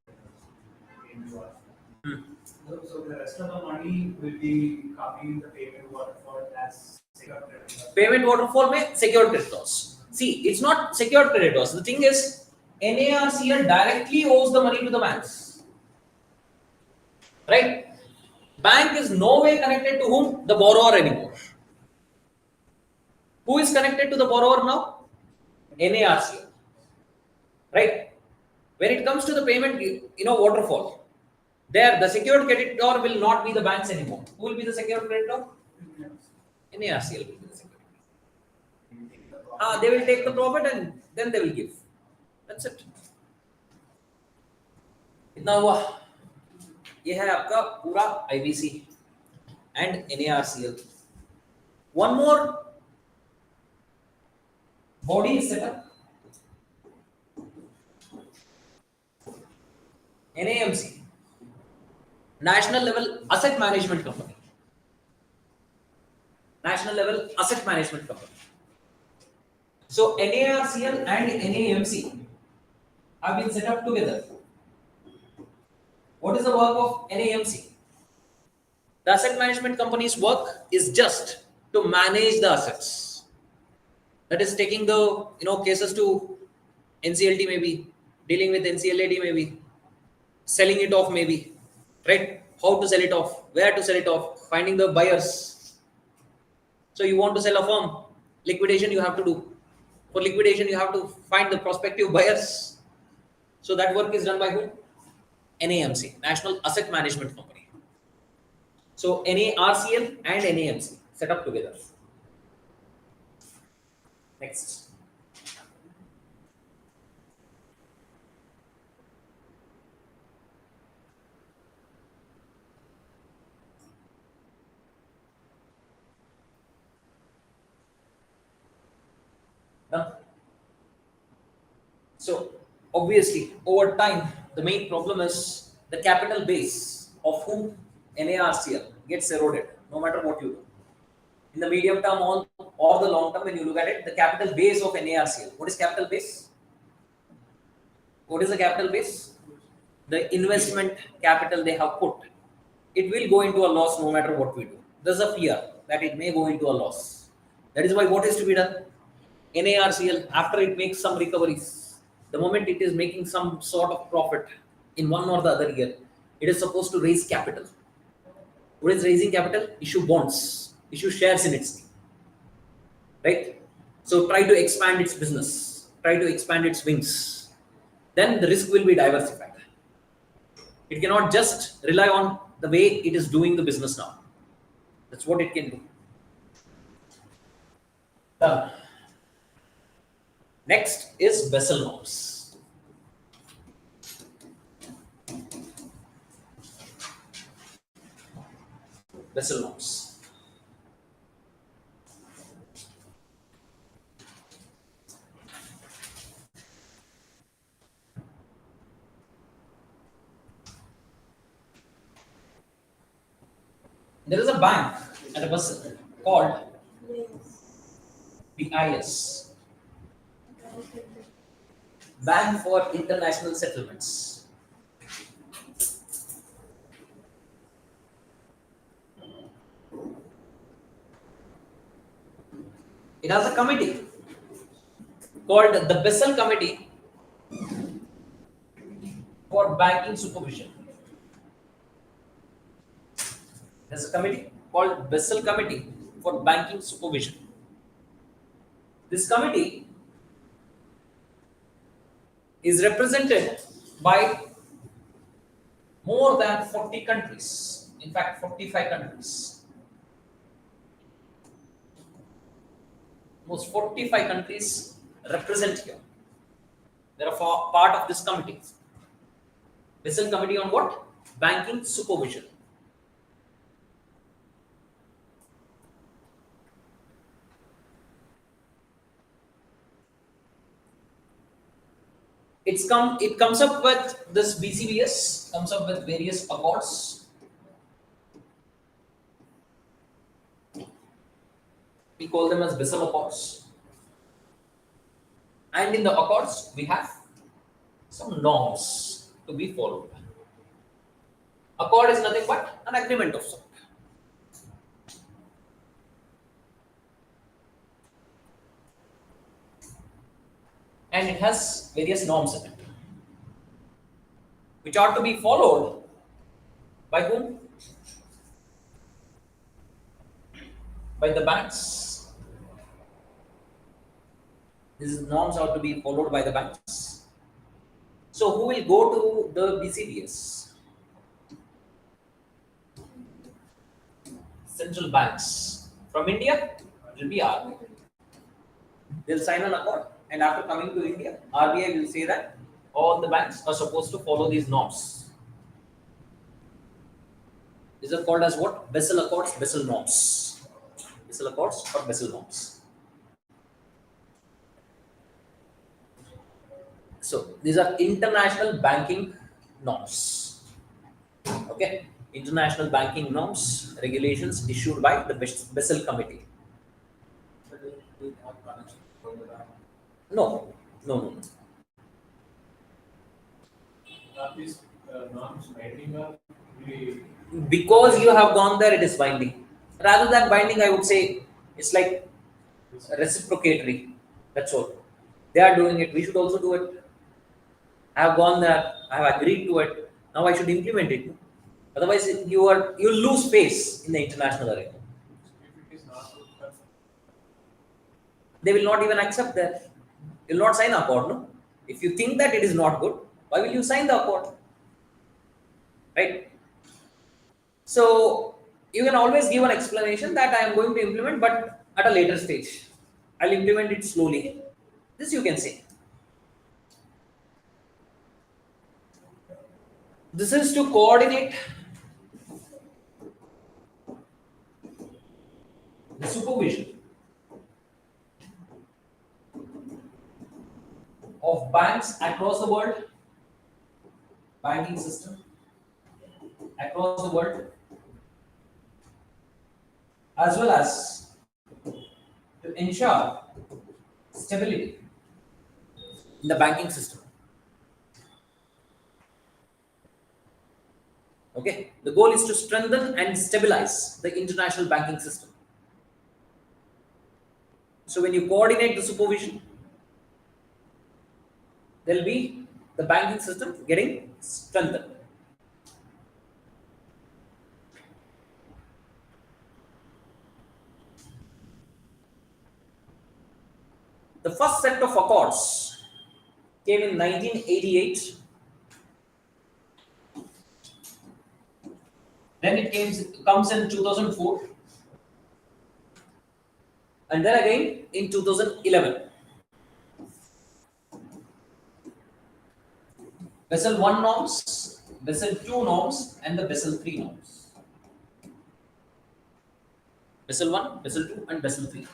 S2: So the rest of the money will be coming in the payment waterfall as secure credit.
S1: Payment waterfall में secured creditors. See, it's not secured creditors. The thing is, NARCL directly owes the money to the banks. Right? Bank is no way connected to whom? The borrower anymore. Who is connected to the borrower now? NARCL. Right? When it comes to the payment, waterfall, there the secured creditor will not be the banks anymore. Who will be the secured creditor? NARCL will be the secured creditor. They will take the profit and then they will give. That's it. इतना हुआ. ये है आपका पूरा IBC and NARCL. One more body is set up. NAMC, National Level Asset Management Company. National Level Asset Management Company. So NARCL and NAMC have been set up together. What is the work of NAMC? The asset management company's work is just to manage the assets. That is taking the cases to NCLT maybe, dealing with NCLAD maybe, selling it off maybe, right? How to sell it off, where to sell it off, finding the buyers. So you want to sell a firm, liquidation you have to do. For liquidation you have to find the prospective buyers. So that work is done by who? NAMC, National Asset Management Company. So NARCL and NAMC set up together. Next. Done. So obviously over time the main problem is the capital base of whom NARCL gets eroded no matter what you do. In the medium term or the long term, when you look at it, the capital base of NARCL. What is capital base? What is the capital base? The investment capital they have put. It will go into a loss no matter what we do. There's a fear that it may go into a loss. That is why what is to be done? NARCL, after it makes some recoveries, the moment it is making some sort of profit in one or the other year, it is supposed to raise capital. What is raising capital? Issue bonds, issue shares in its name, right? So try to expand its business, try to expand its wings. Then the risk will be diversified. It cannot just rely on the way it is doing the business now. That's what it can do. Done. Next is vessel norms. Vessel norms. There is a bank and a vessel called BIS, Bank for International Settlements. It has a committee called the Basel Committee for Banking Supervision. There's a committee called Basel Committee for Banking Supervision. This committee is represented by more than 40 countries, in fact 45 countries. Most 45 countries represent here. They are part of this committee. Basel Committee on what? Banking Supervision. It comes up with this BCBS, comes up with various accords. We call them as Basel Accords. And in the accords, we have some norms to be followed. Accord is nothing but an agreement of sort. And it has various norms in it, which are to be followed by whom? By the banks. These norms are to be followed by the banks. So who will go to the BCBS? Central banks. From India, it will be RBI. They'll sign an accord, and after coming to India, RBI will say that all the banks are supposed to follow these norms. These are called as what? Basel Accords, Basel norms. Basel Accords or Basel norms. So these are international banking norms. Okay, international banking norms, regulations issued by the Basel Committee. No, no, no.
S3: Are these norms binding or really
S1: Because you have gone there, it is binding. Rather than binding, I would say it's like reciprocatory. That's all. They are doing it. We should also do it. I have gone there. I have agreed to it. Now I should implement it. Otherwise, you lose space in the international arena.
S3: if it is not good?
S1: They will not even accept that. You will not sign the accord. No. If you think that it is not good, why will you sign the accord? Right. So you can always give an explanation that I am going to implement, but at a later stage. I'll implement it slowly. This you can say. This is to coordinate the supervision of banks across the world, banking system across the world, as well as to ensure stability in the banking system. Okay, the goal is to strengthen and stabilize the international banking system. So when you coordinate the supervision, there will be the banking system getting strengthened. The first set of accords came in 1988. Then comes in 2004. And then again in 2011. Basel 1 norms, Basel 2 norms, and the Basel 3 norms. Basel 1, Basel 2, and Basel 3.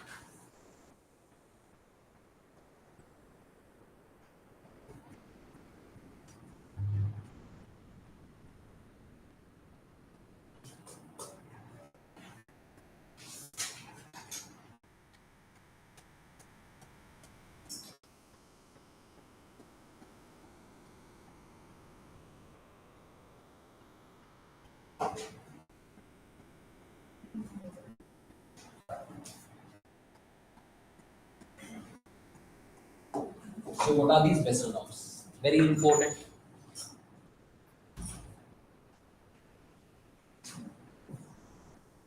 S1: So what are these Basel norms? Very important.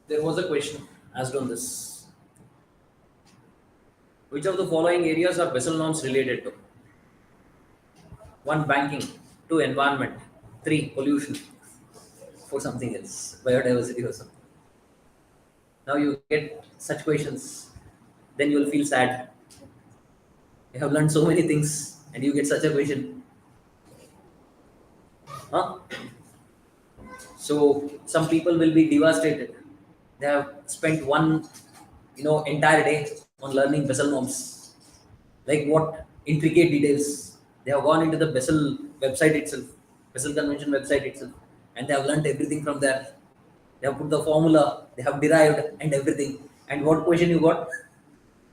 S1: There was a question asked on this. Which of the following areas are Basel norms related to? 1. Banking. 2. Environment. 3. Pollution. 4. Something else. Biodiversity or something. Now you get such questions, then you will feel sad. You have learned so many things and you get such a question. Huh? So some people will be devastated. They have spent one entire day on learning Basel norms. Like what intricate details. They have gone into the Basel website itself, Basel Convention website itself, and they have learned everything from there. They have put the formula, they have derived and everything. And what question you got?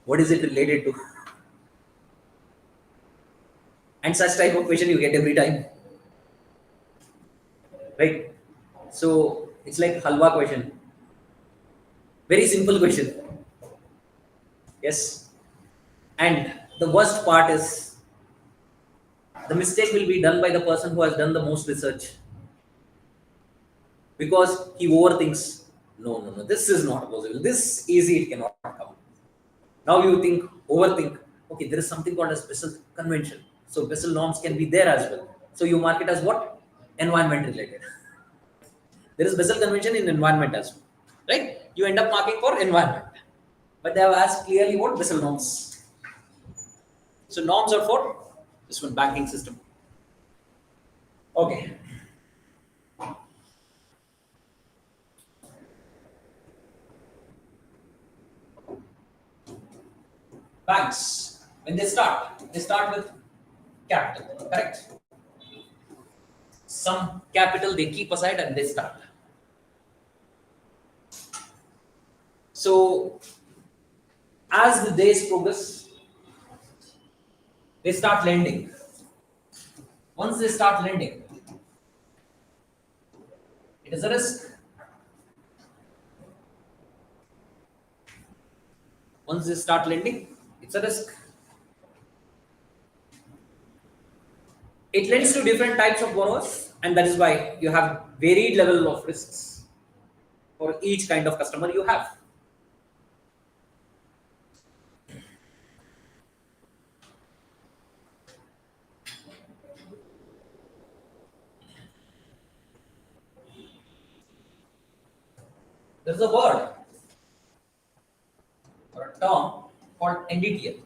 S1: What is it related to? And such type of question you get every time. Right? So it's like halwa question. Very simple question. Yes. And the worst part is the mistake will be done by the person who has done the most research. Because he overthinks. No. This is not possible. This easy it cannot come. Now you overthink. Okay, there is something called as Basel convention. So Basel norms can be there as well. So you mark it as what? Environment related. There is Basel convention in environment as well. Right? You end up marking for environment. But they have asked clearly what Basel norms. So norms are for this one, banking system. Okay. Banks, when they start with capital, correct? Some capital they keep aside and they start. So, as the days progress, they start lending. Once they start lending, it is a risk. Once they start lending, it's a risk. It lends to different types of borrowers, and that is why you have varied level of risks for each kind of customer you have. There's a word or a term called NDTL,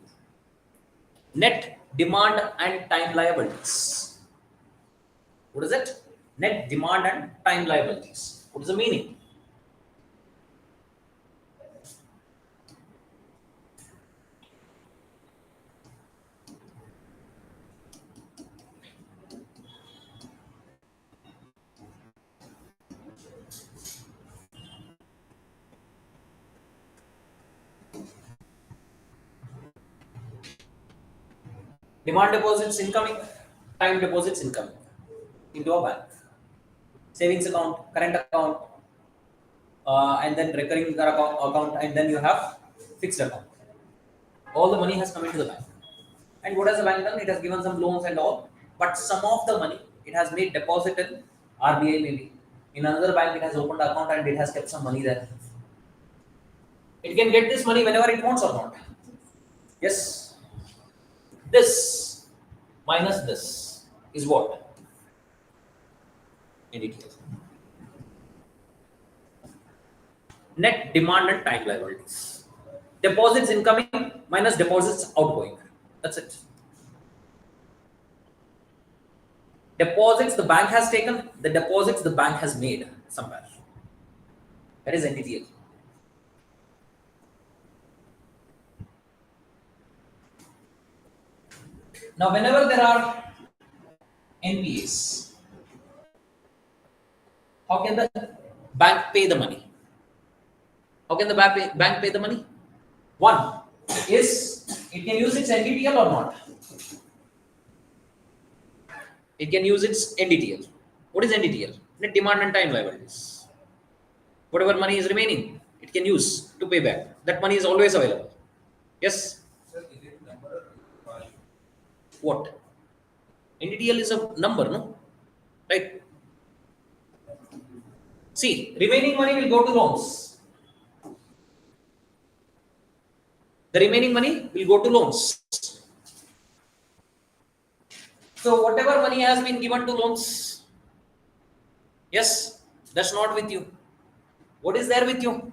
S1: net demand and time liabilities. What is it? Net demand and time liabilities. What is the meaning? Demand deposits incoming, time deposits incoming into a bank. Savings account, current account, and then recurring account, and then you have fixed account. All the money has come into the bank. And what has the bank done? It has given some loans and all. But some of the money it has made deposit in RBI maybe. In another bank it has opened account and it has kept some money there. It can get this money whenever it wants or not. Yes. This minus this is what? NDTL. Net demand and time liabilities. Deposits incoming minus deposits outgoing. That's it. Deposits the bank has taken, the deposits the bank has made somewhere. That is NDTL. Now, whenever there are NPAs, how can the bank pay the money? How can the bank pay the money? One is it can use its NDTL or not. It can use its NDTL. What is NDTL? Net demand and time liabilities. Whatever money is remaining, it can use to pay back. That money is always available. Yes?
S5: Sir, is it number or value?
S1: What? NDTL is a number, no? Right? See, remaining money will go to loans. The remaining money will go to loans. So whatever money has been given to loans, yes, that's not with you. What is there with you?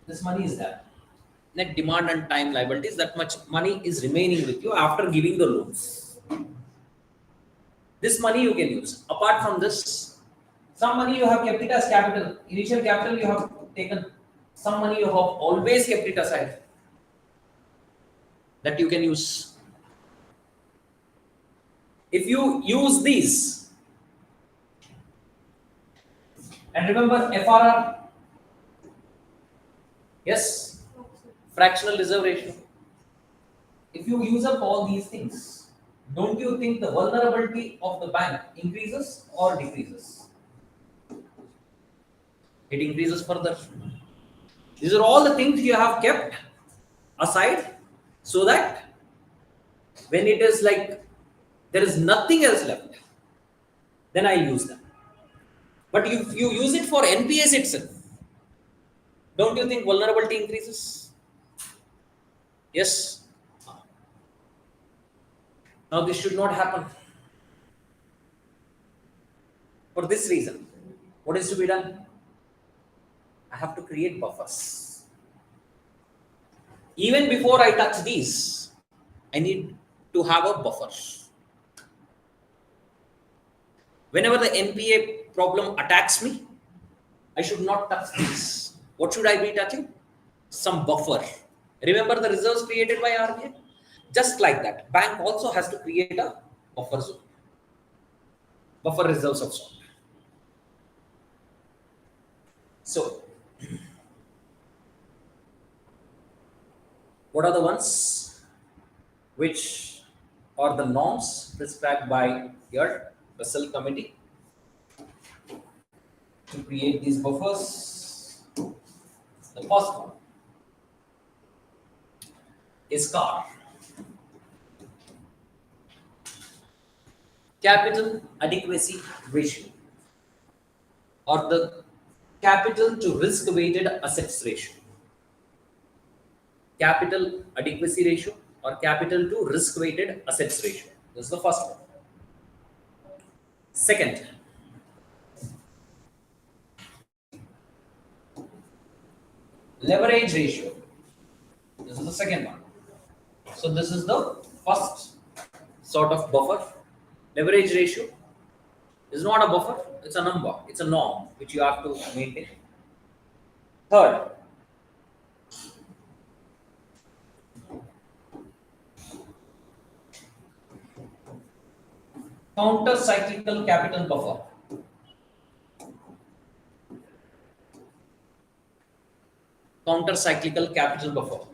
S1: This money is there. Net demand and time liabilities, that much money is remaining with you after giving the loans. This money you can use. Apart from this, some money you have kept it as capital. Initial capital you have taken. Some money you have always kept it aside. That you can use. If you use these, and remember FRR, yes, fractional reserve ratio. If you use up all these things, don't you think the vulnerability of the bank increases or decreases? It increases further. These are all the things you have kept aside so that when it is like there is nothing else left, then I use them. But if you use it for NPS itself, don't you think vulnerability increases? Yes. Now this should not happen. For this reason, what is to be done? I have to create buffers. Even before I touch these, I need to have a buffer. Whenever the NPA problem attacks me, I should not touch these. What should I be touching? Some buffer. Remember the reserves created by RBI? Just like that, bank also has to create a buffer zone. Buffer reserves of sort. So, what are the ones which are the norms prescribed by your Basel committee to create these buffers? The first one is CAR, capital adequacy ratio, or the capital to risk weighted assets ratio. Capital adequacy ratio or capital to risk weighted assets ratio. This is the first one. Second, leverage ratio. This is the second one. So this is the first sort of buffer. Leverage ratio is not a buffer, it's a number, it's a norm which you have to maintain. Third, counter cyclical capital buffer. Counter cyclical capital buffer.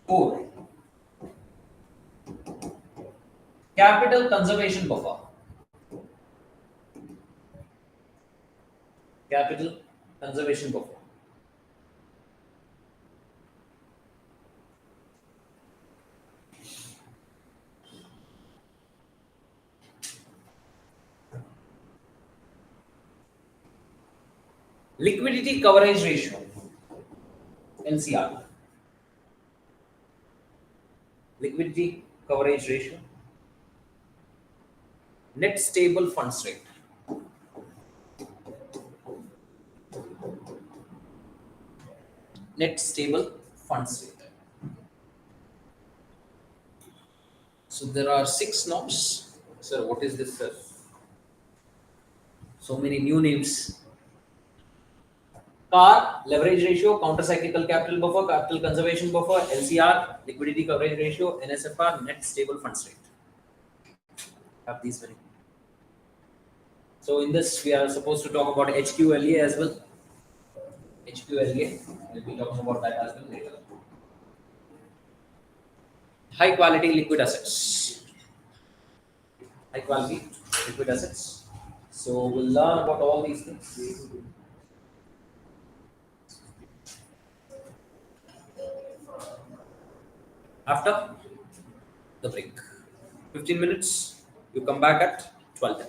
S1: Four, Capital conservation buffer. Capital conservation buffer. Liquidity coverage ratio, LCR. Liquidity coverage ratio. Net stable funds rate. Net stable funds rate. So there are 6 norms. Sir, what is this, sir? So many new names. CAR, leverage ratio, counter-cyclical capital buffer, capital conservation buffer, LCR, liquidity coverage ratio, NSFR, net stable funds rate. Have these many. So in this, we are supposed to talk about HQLA as well. HQLA, we'll be talking about that as well later. High quality liquid assets. High quality liquid assets. So we'll learn about all these things. After the break. 15 minutes, you come back at 12.